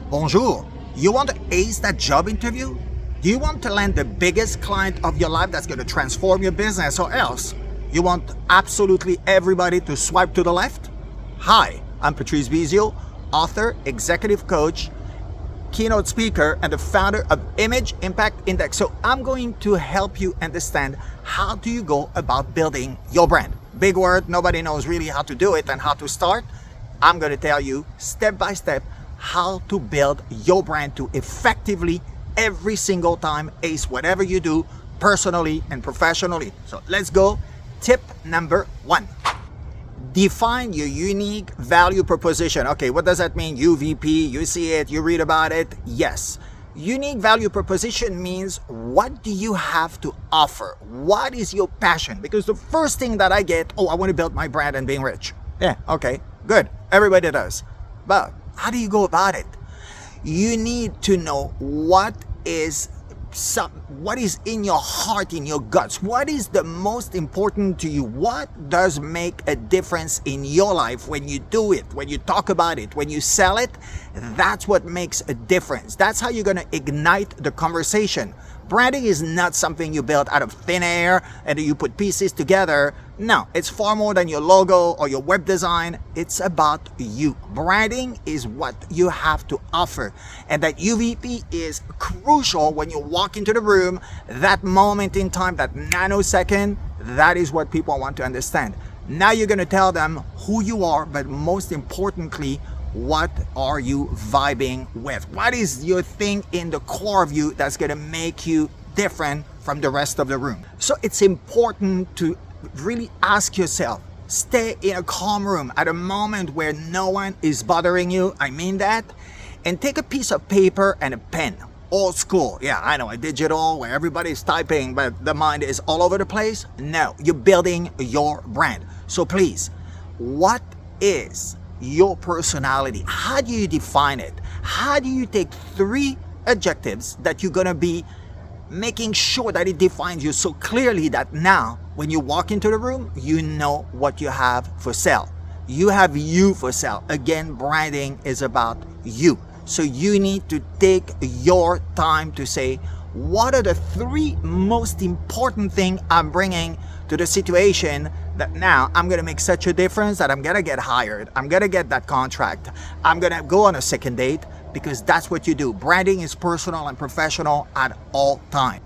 Bonjour. You want to ace that job interview? Do you want to land the biggest client of your life that's going to transform your business, or else you want absolutely everybody to swipe to the left? Hi, I'm Patrice Bizio, author, executive coach, keynote speaker, and the founder of Image Impact Index. So I'm going to help you understand how do you go about building your brand. Big word, nobody knows really how to do it and how to start. I'm going to tell you step by step how to build your brand to effectively every single time ace whatever you do personally and professionally. So let's go. Tip number 1. Define your unique value proposition. Okay, what does that mean? UVP, you see it, you read about it. Yes. Unique value proposition means what do you have to offer? What is your passion? Because the first thing that I get, I want to build my brand and being rich. Yeah, okay, good. Everybody does. But how do you go about it? You need to know what is in your heart, in your guts. What is the most important to you? What does make a difference in your life when you do it, when you talk about it, when you sell it? That's what makes a difference. That's how you're going to ignite the conversation. Branding is not something you build out of thin air and you put pieces together. No, it's far more than your logo or your web design. It's about you. Branding is what you have to offer. And that UVP is crucial when you walk into the room. That moment in time, that nanosecond, that is what people want to understand. Now you're going to tell them who you are, but most importantly, what are you vibing with? What is your thing in the core of you that's going to make you different from the rest of the room? So it's important to really ask yourself, stay in a calm room at a moment where no one is bothering you. I mean that. And take a piece of paper and a pen. Old school. Yeah, I know, a digital where everybody's typing, but the mind is all over the place. No, you're building your brand. So please, what is your personality? How do you define it? How do you take 3 adjectives that you're going to be making sure that it defines you so clearly that now when you walk into the room, you know what you have for sale. You have you for sale. Again, branding is about you. So you need to take your time to say, what are the 3 most important things I'm bringing to the situation that now I'm going to make such a difference that I'm going to get hired. I'm going to get that contract. I'm going to go on a second date, because that's what you do. Branding is personal and professional at all times.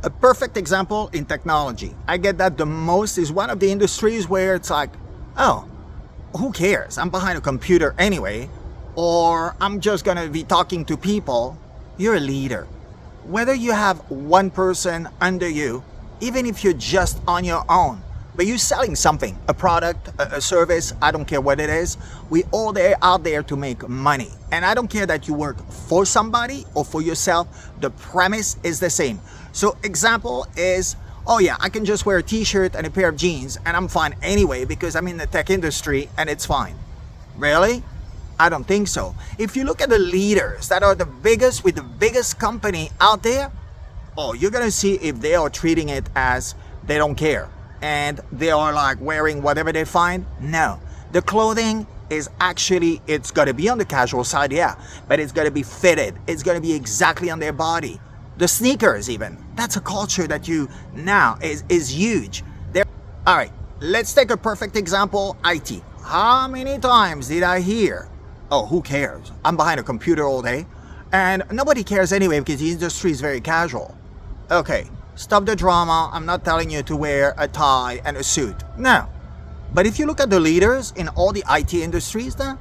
A perfect example in technology, I get that the most, is one of the industries where it's like, oh, who cares? I'm behind a computer anyway, or I'm just going to be talking to people. You're a leader. Whether you have one person under you, even if you're just on your own, but you're selling something, a product, a service, I don't care what it is. We all out there to make money. And I don't care that you work for somebody or for yourself. The premise is the same. So example is, I can just wear a t-shirt and a pair of jeans and I'm fine anyway because I'm in the tech industry and it's fine. Really? I don't think so. If you look at the leaders that are the biggest with the biggest company out there, you're going to see if they are treating it as they don't care and they are like wearing whatever they find. No, the clothing is actually, it's got to be on the casual side, yeah, but it's got to be fitted. It's going to be exactly on their body. The sneakers even, that's a culture that you now is huge. All right, let's take a perfect example, IT. How many times did I hear, who cares? I'm behind a computer all day. And nobody cares anyway because the industry is very casual. Okay, stop the drama. I'm not telling you to wear a tie and a suit. No. But if you look at the leaders in all the IT industries then,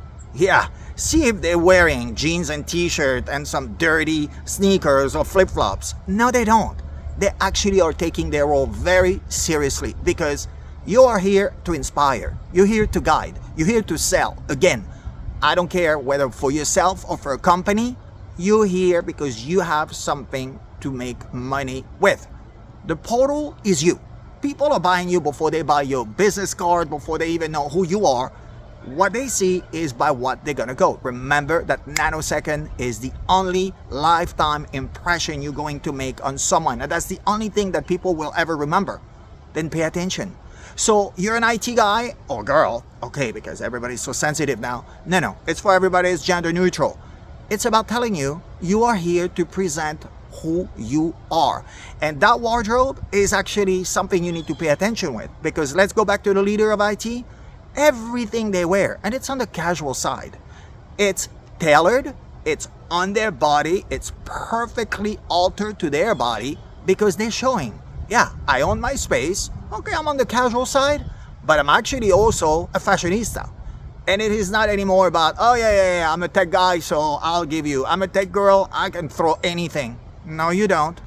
see if they're wearing jeans and t-shirt and some dirty sneakers or flip-flops. No, they don't. They actually are taking their role very seriously because you are here to inspire. You're here to guide. You're here to sell. Again, I don't care whether for yourself or for a company, you're here because you have something to make money with. The portal is you. People are buying you before they buy your business card, before they even know who you are. What they see is by what they're gonna go. Remember that nanosecond is the only lifetime impression you're going to make on someone. And that's the only thing that people will ever remember. Then pay attention. So you're an IT guy or girl, okay, because everybody's so sensitive now. No, it's for everybody, it's gender neutral. It's about telling you you are here to present who you are. And that wardrobe is actually something you need to pay attention with, because let's go back to the leader of IT. Everything they wear, and it's on the casual side, it's tailored, it's on their body, it's perfectly altered to their body, because they're showing, yeah, I own my space. Okay, I'm on the casual side, but I'm actually also a fashionista. And it is not anymore about, oh yeah, I'm a tech guy, so I'll give you. I'm a tech girl, I can throw anything. No, you don't.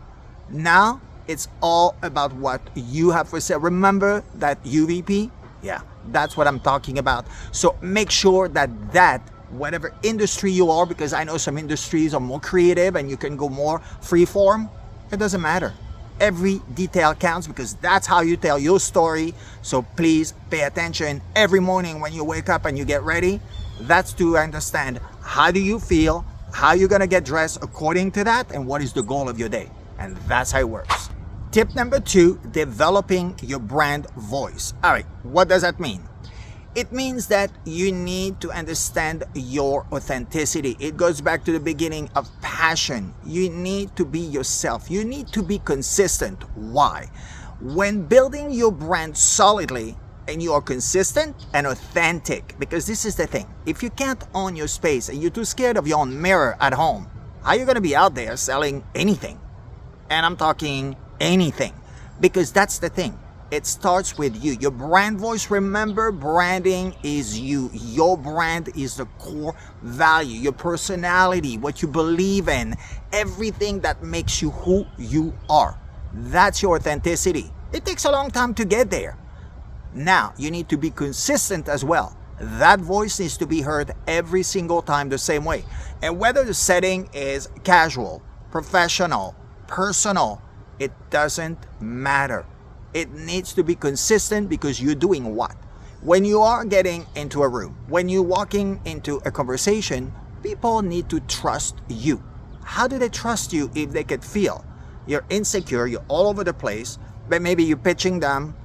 Now, it's all about what you have for sale. Remember that UVP? Yeah, that's what I'm talking about. So make sure that whatever industry you are, because I know some industries are more creative and you can go more free form, it doesn't matter. Every detail counts, because that's how you tell your story. So please pay attention every morning when you wake up and you get ready. That's to understand how do you feel, how you're gonna get dressed according to that, and what is the goal of your day. And that's how it works. Tip number 2, developing your brand voice. All right, what does that mean? It means that you need to understand your authenticity. It goes back to the beginning of passion. You need to be yourself. You need to be consistent. Why? When building your brand solidly and you are consistent and authentic, because this is the thing. If you can't own your space and you're too scared of your own mirror at home, how are you going to be out there selling anything? And I'm talking anything, because that's the thing. It starts with you. Your brand voice. Remember, branding is you. Your brand is the core value, your personality, what you believe in, everything that makes you who you are. That's your authenticity. It takes a long time to get there. Now, you need to be consistent as well. That voice needs to be heard every single time the same way. And whether the setting is casual, professional, personal, it doesn't matter. It needs to be consistent, because you're doing what? When you are getting into a room, when you're walking into a conversation, people need to trust you. How do they trust you if they could feel you're insecure, you're all over the place, but maybe you're pitching them,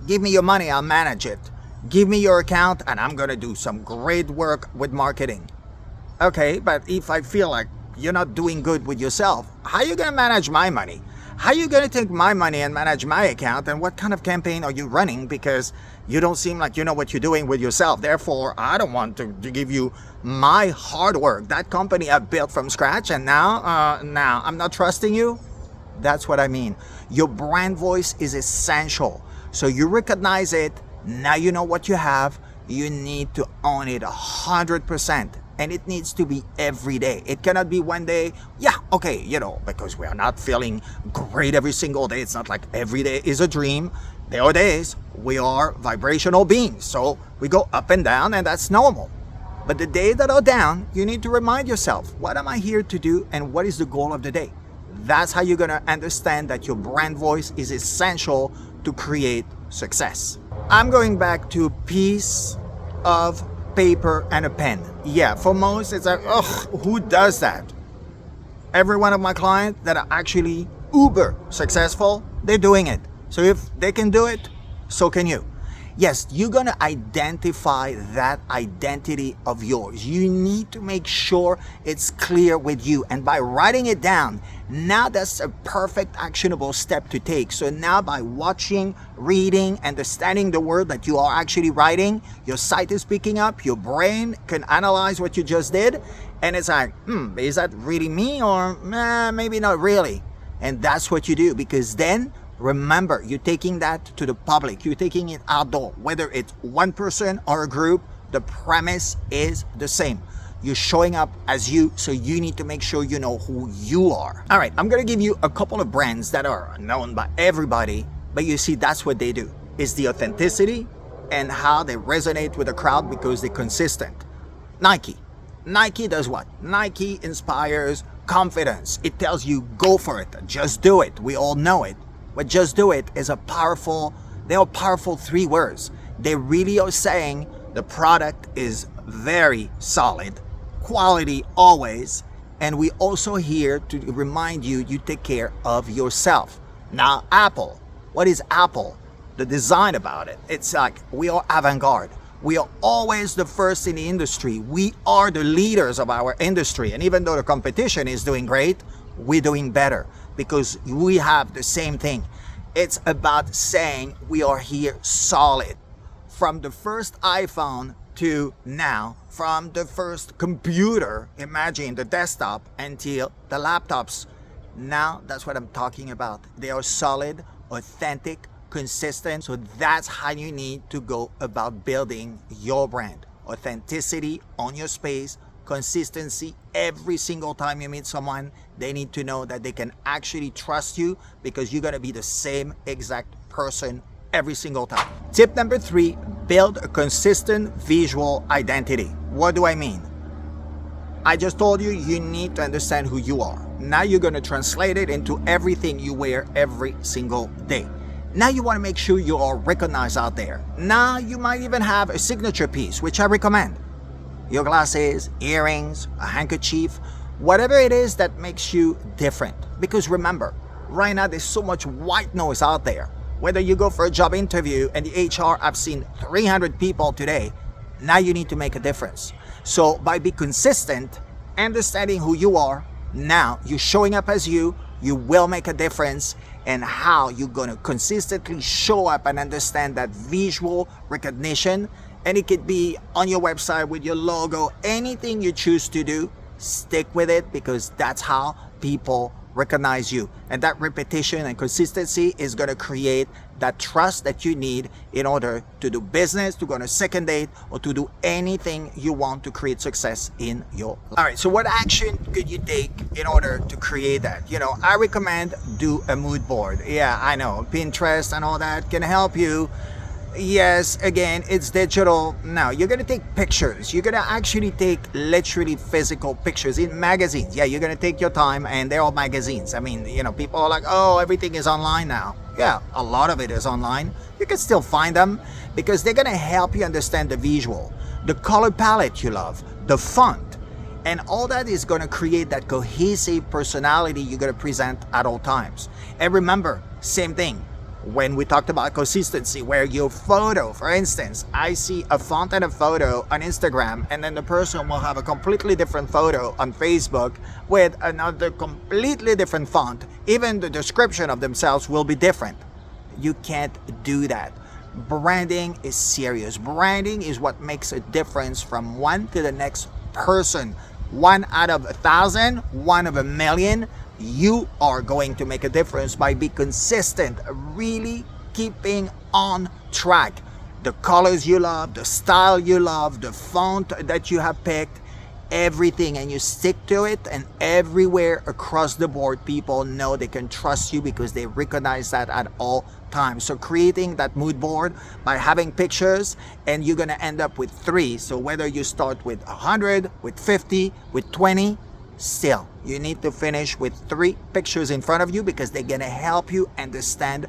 give me your money, I'll manage it. Give me your account and I'm gonna do some great work with marketing. Okay, but if I feel like you're not doing good with yourself, how are you gonna manage my money? How are you going to take my money and manage my account? And what kind of campaign are you running? Because you don't seem like you know what you're doing with yourself. Therefore, I don't want to give you my hard work, that company I built from scratch, and now I'm not trusting you. That's what I mean. Your brand voice is essential. So you recognize it. Now you know what you have. You need to own it 100%. And it needs to be every day. It cannot be one day, yeah, okay, because we are not feeling great every single day. It's not like every day is a dream. There are days we are vibrational beings. So we go up and down, and that's normal. But the days that are down, you need to remind yourself, what am I here to do and what is the goal of the day? That's how you're going to understand that your brand voice is essential to create success. I'm going back to piece of paper and a pen. Yeah, for most it's like, who does that? Every one of my clients that are actually uber successful, they're doing it. So if they can do it, so can you. Yes, you're gonna identify that identity of yours. You need to make sure it's clear with you. And by writing it down, now that's a perfect actionable step to take. So now by watching, reading, understanding the word that you are actually writing, your sight is picking up, your brain can analyze what you just did. And it's like, is that really me, or maybe not really? And that's what you do, because then remember, you're taking that to the public. You're taking it outdoor. Whether it's one person or a group, the premise is the same. You're showing up as you, so you need to make sure you know who you are. All right, I'm going to give you a couple of brands that are known by everybody, but you see, that's what they do. It's the authenticity and how they resonate with the crowd because they're consistent. Nike. Nike does what? Nike inspires confidence. It tells you, go for it. Just do it. We all know it. But just do it is they are powerful 3 words. They really are saying the product is very solid, quality always, and we also here to remind you, you take care of yourself. Now, Apple. What is Apple? The design about it. It's like we are avant-garde. We are always the first in the industry. We are the leaders of our industry. And even though the competition is doing great, we're doing better because we have the same thing. It's about saying we are here solid. From the first iPhone to now, from the first computer, imagine the desktop, until the laptops. Now that's what I'm talking about. They are solid, authentic, consistent. So that's how you need to go about building your brand. Authenticity on your space, consistency. Every single time you meet someone, they need to know that they can actually trust you because you're going to be the same exact person every single time. Tip number 3, build a consistent visual identity. What do I mean? I just told you, you need to understand who you are. Now you're going to translate it into everything you wear every single day. Now you want to make sure you are recognized out there. Now you might even have a signature piece, which I recommend. Your glasses, earrings, a handkerchief, whatever it is that makes you different. Because remember, right now there's so much white noise out there. Whether you go for a job interview and the HR, I've seen 300 people today, now you need to make a difference. So by being consistent, understanding who you are, now you're showing up as you will make a difference. And how you're going to consistently show up and understand that visual recognition. And it could be on your website with your logo, anything you choose to do, stick with it because that's how people recognize you. And that repetition and consistency is going to create that trust that you need in order to do business, to go on a second date, or to do anything you want to create success in your life. All right, so what action could you take in order to create that? I recommend do a mood board. Yeah, I know, Pinterest and all that can help you. Yes, again, it's digital. Now, you're going to take pictures. You're going to actually take literally physical pictures in magazines. Yeah, you're going to take your time, and they're all magazines. I mean, people are like, oh, everything is online now. Yeah, a lot of it is online. You can still find them because they're going to help you understand the visual, the color palette you love, the font, and all that is going to create that cohesive personality you're going to present at all times. And remember, same thing. When we talked about consistency, where your photo, for instance, I see a font and a photo on Instagram, and then the person will have a completely different photo on Facebook with another completely different font. Even the description of themselves will be different. You can't do that. Branding is serious. Branding is what makes a difference from one to the next person. 1 out of 1,000, 1 of 1,000,000. You are going to make a difference by being consistent, really keeping on track. The colors you love, the style you love, the font that you have picked, everything, and you stick to it, and everywhere across the board, people know they can trust you because they recognize that at all times. So creating that mood board by having pictures, and you're going to end up with 3. So whether you start with 100, with 50, with 20, still, you need to finish with 3 pictures in front of you because they're going to help you understand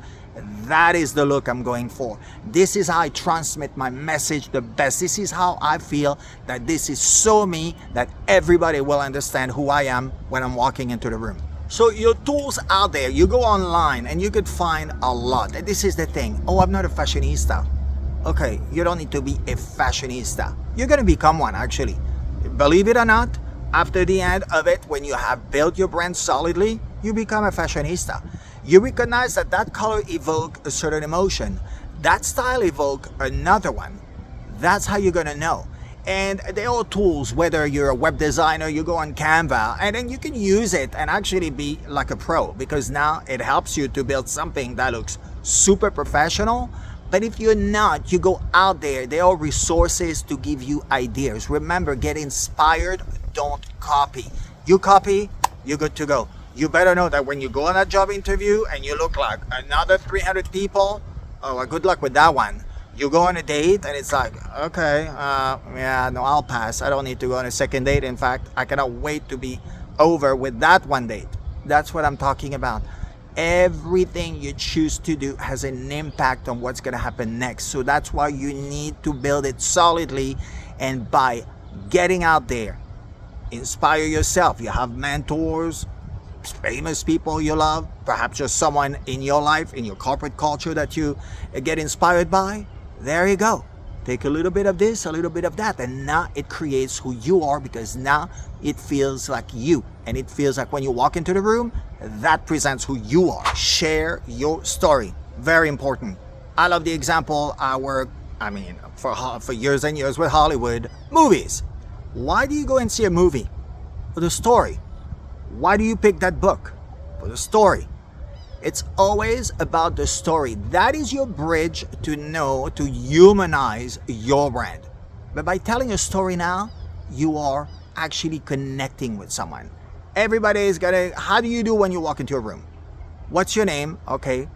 that is the look I'm going for. This is how I transmit my message the best. This is how I feel that this is so me that everybody will understand who I am when I'm walking into the room. So your tools out there, you go online and you could find a lot. And this is the thing. Oh, I'm not a fashionista. Okay, you don't need to be a fashionista. You're going to become one, actually. Believe it or not, after the end of it, when you have built your brand solidly, you become a fashionista. You recognize that that color evokes a certain emotion. That style evokes another one. That's how you're going to know. And they're all tools, whether you're a web designer, you go on Canva, and then you can use it and actually be like a pro because now it helps you to build something that looks super professional. But if you're not, you go out there. There are resources to give you ideas. Remember, get inspired. Don't copy. You copy, you're good to go. You better know that when you go on a job interview and you look like another 300 people, oh, well, good luck with that one. You go on a date and it's like, okay, yeah, no, I'll pass. I don't need to go on a second date. In fact, I cannot wait to be over with that one date. That's what I'm talking about. Everything you choose to do has an impact on what's going to happen next. So that's why you need to build it solidly, and by getting out there, inspire yourself. You have mentors, famous people you love, perhaps just someone in your life, in your corporate culture that you get inspired by. There you go. take a little bit of this, a little bit of that, and now it creates who you are, because now it feels like you, and it feels like when you walk into the room, that presents who you are. Share your story. Very important. I love the example. I work, for years and years with Hollywood movies. Why do you go and see a movie? For the story. Why do you pick that book? For the story. It's always about the story. That is your bridge to humanize your brand. But by telling a story now, you are actually connecting with someone. Everybody is how do you do when you walk into a room? What's your name? Okay.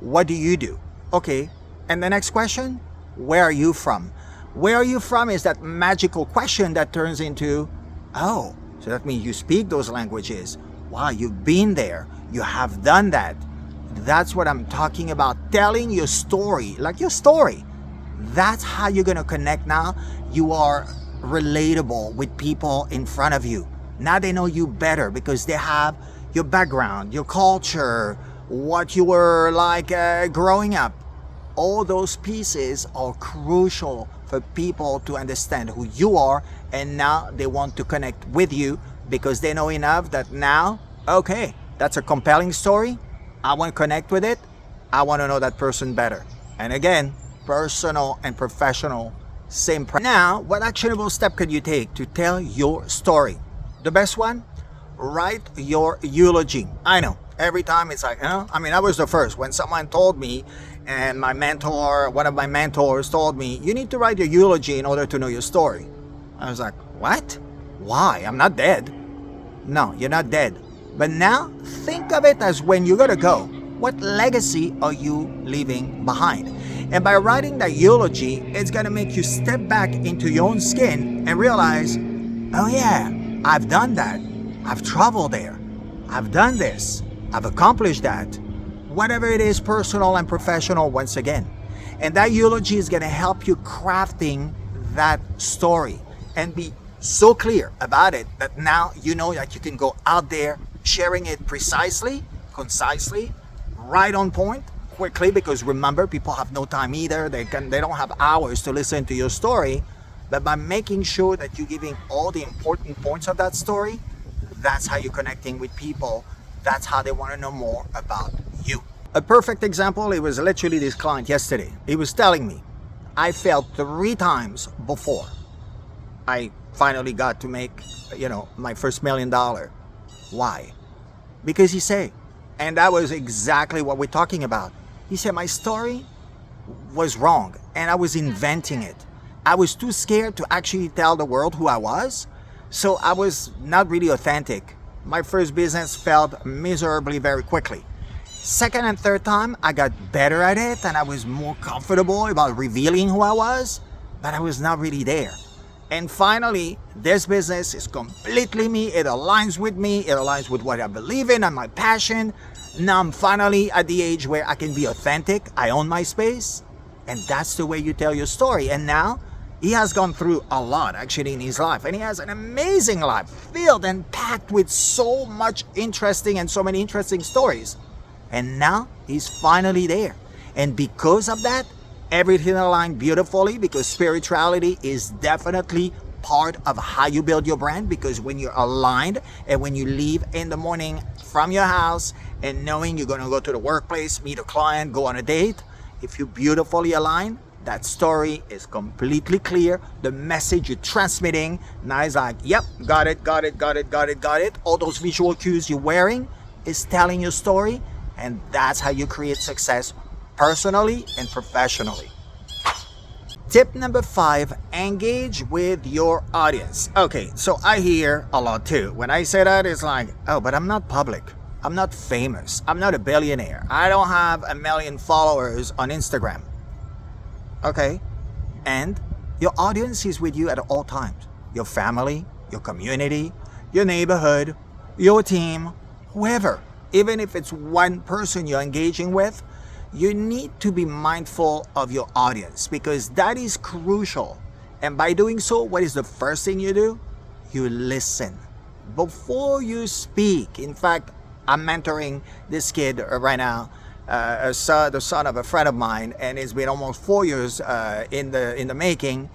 What do you do? Okay. And the next question, where are you from? Where are you from is that magical question that turns into, oh, so that means you speak those languages. Wow, you've been there. You have done that. That's what I'm talking about. Telling your story, like your story. That's how you're going to connect now. You are relatable with people in front of you. Now they know you better because they have your background, your culture, what you were like growing up. All those pieces are crucial for people to understand who you are, and now they want to connect with you because they know enough that now, okay, that's a compelling story. I want to connect with it. I want to know that person better. And again, personal and professional, same. Now, what actionable step can you take to tell your story? The best one? Write your eulogy. I know, every time it's like, I was the first. When someone told me, and one of my mentors told me, you need to write your eulogy in order to know your story. I was like, what? Why? I'm not dead. No, you're not dead. But now, think of it as when you're gonna go. What legacy are you leaving behind? And by writing that eulogy, it's gonna make you step back into your own skin and realize, oh yeah, I've done that. I've traveled there. I've done this. I've accomplished that. Whatever it is, personal and professional, once again. And that eulogy is gonna help you crafting that story and be so clear about it that now you know that you can go out there sharing it precisely, concisely, right on point, quickly, because remember, people have no time either. They don't have hours to listen to your story. But by making sure that you're giving all the important points of that story, that's how you're connecting with people. That's how they want to know more about you. A perfect example, it was literally this client yesterday. He was telling me, I failed 3 times before I finally got to make, my first $1 million. Why? Because he said, and that was exactly what we're talking about. He said, my story was wrong and I was inventing it. I was too scared to actually tell the world who I was. So I was not really authentic. My first business failed miserably very quickly. Second and third time, I got better at it and I was more comfortable about revealing who I was, but I was not really there. And finally, this business is completely me. It aligns with me. It aligns with what I believe in and my passion. Now I'm finally at the age where I can be authentic. I own my space. And that's the way you tell your story. And now he has gone through a lot actually in his life. And he has an amazing life filled and packed with so much interesting and so many interesting stories. And now he's finally there. And because of that, everything aligned beautifully, because spirituality is definitely part of how you build your brand. Because when you're aligned and when you leave in the morning from your house and knowing you're going to go to the workplace, meet a client, go on a date, if you beautifully align, that story is completely clear. The message you're transmitting now is like, yep, got it. All those visual cues you're wearing is telling your story. And that's how you create success personally and professionally. Tip number 5, engage with your audience. Okay, so I hear a lot too. When I say that, it's like, oh, but I'm not public. I'm not famous. I'm not a billionaire. I don't have 1 million followers on Instagram. Okay, and your audience is with you at all times. Your family, your community, your neighborhood, your team, whoever. Even if it's one person you're engaging with, you need to be mindful of your audience because that is crucial. And by doing so, what is the first thing you do? You listen before you speak. In fact, I'm mentoring this kid right now the son of a friend of mine, and it's been almost 4 years in the making.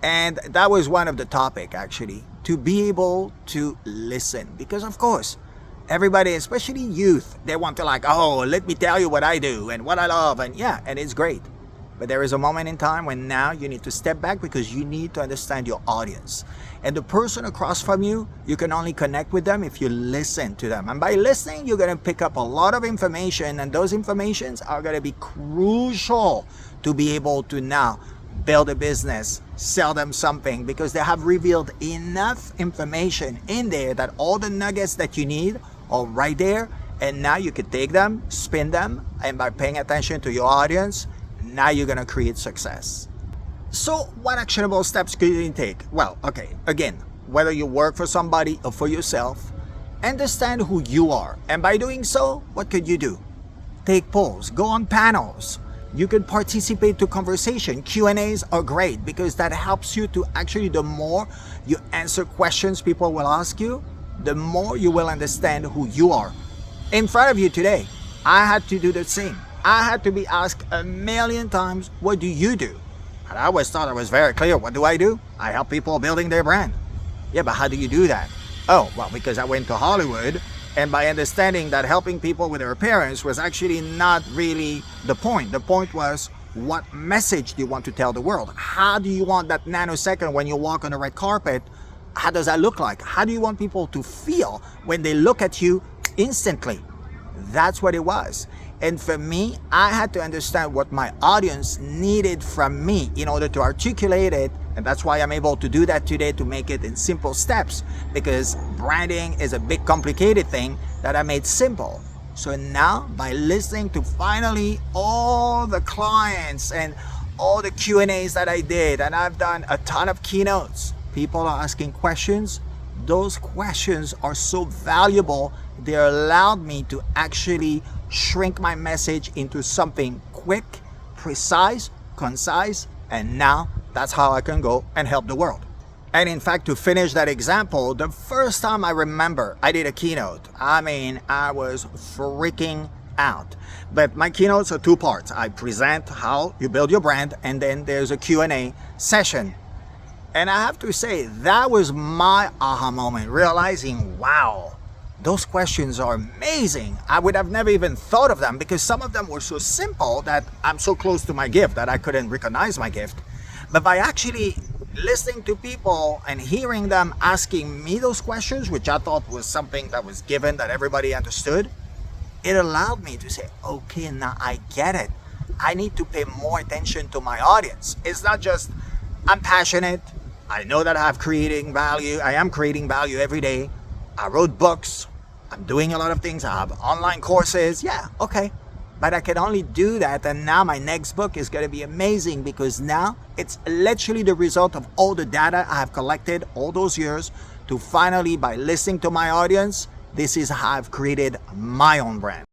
And that was one of the topic, actually, to be able to listen, because of course everybody, especially youth, they want to like, oh, let me tell you what I do and what I love, and yeah, and it's great. But there is a moment in time when now you need to step back, because you need to understand your audience. And the person across from you, you can only connect with them if you listen to them. And by listening, you're going to pick up a lot of information, and those informations are going to be crucial to be able to now build a business, sell them something, because they have revealed enough information in there that all the nuggets that you need are right there. And now you can take them, spin them, and by paying attention to your audience, now you're going to create success. So what actionable steps could you take? Well, okay, again, whether you work for somebody or for yourself, understand who you are. And by doing so, what could you do? Take polls, go on panels. You can participate to conversation. Q&As are great, because that helps you to actually, the more you answer questions people will ask you, the more you will understand who you are. In front of you today, I had to do the same. I had to be asked 1,000,000 times, what do you do? And I always thought I was very clear. What do? I help people building their brand. Yeah, but how do you do that? Oh, well, because I went to Hollywood, and by understanding that helping people with their appearance was actually not really the point. The point was, what message do you want to tell the world? How do you want that nanosecond when you walk on the red carpet? How does that look like? How do you want people to feel when they look at you instantly? That's what it was. And for me, I had to understand what my audience needed from me in order to articulate it. And that's why I'm able to do that today, to make it in simple steps, because branding is a big complicated thing that I made simple. So now, by listening to finally all the clients and all the Q&As that I did, and I've done a ton of keynotes, people are asking questions. Those questions are so valuable. They allowed me to actually shrink my message into something quick, precise, concise, and now that's how I can go and help the world. And in fact, to finish that example, the first time I remember I did a keynote, I was freaking out. But my keynotes are two parts. I present how you build your brand, and then there's a Q&A session. And I have to say, that was my aha moment, realizing, wow, those questions are amazing. I would have never even thought of them, because some of them were so simple that I'm so close to my gift that I couldn't recognize my gift. But by actually listening to people and hearing them asking me those questions, which I thought was something that was given, that everybody understood, it allowed me to say, okay, now I get it. I need to pay more attention to my audience. It's not just, I'm passionate, I know that I am creating value every day. I wrote books, I'm doing a lot of things, I have online courses, yeah, okay. But I can only do that, and now my next book is going to be amazing, because now it's literally the result of all the data I have collected all those years to finally, by listening to my audience, this is how I've created my own brand.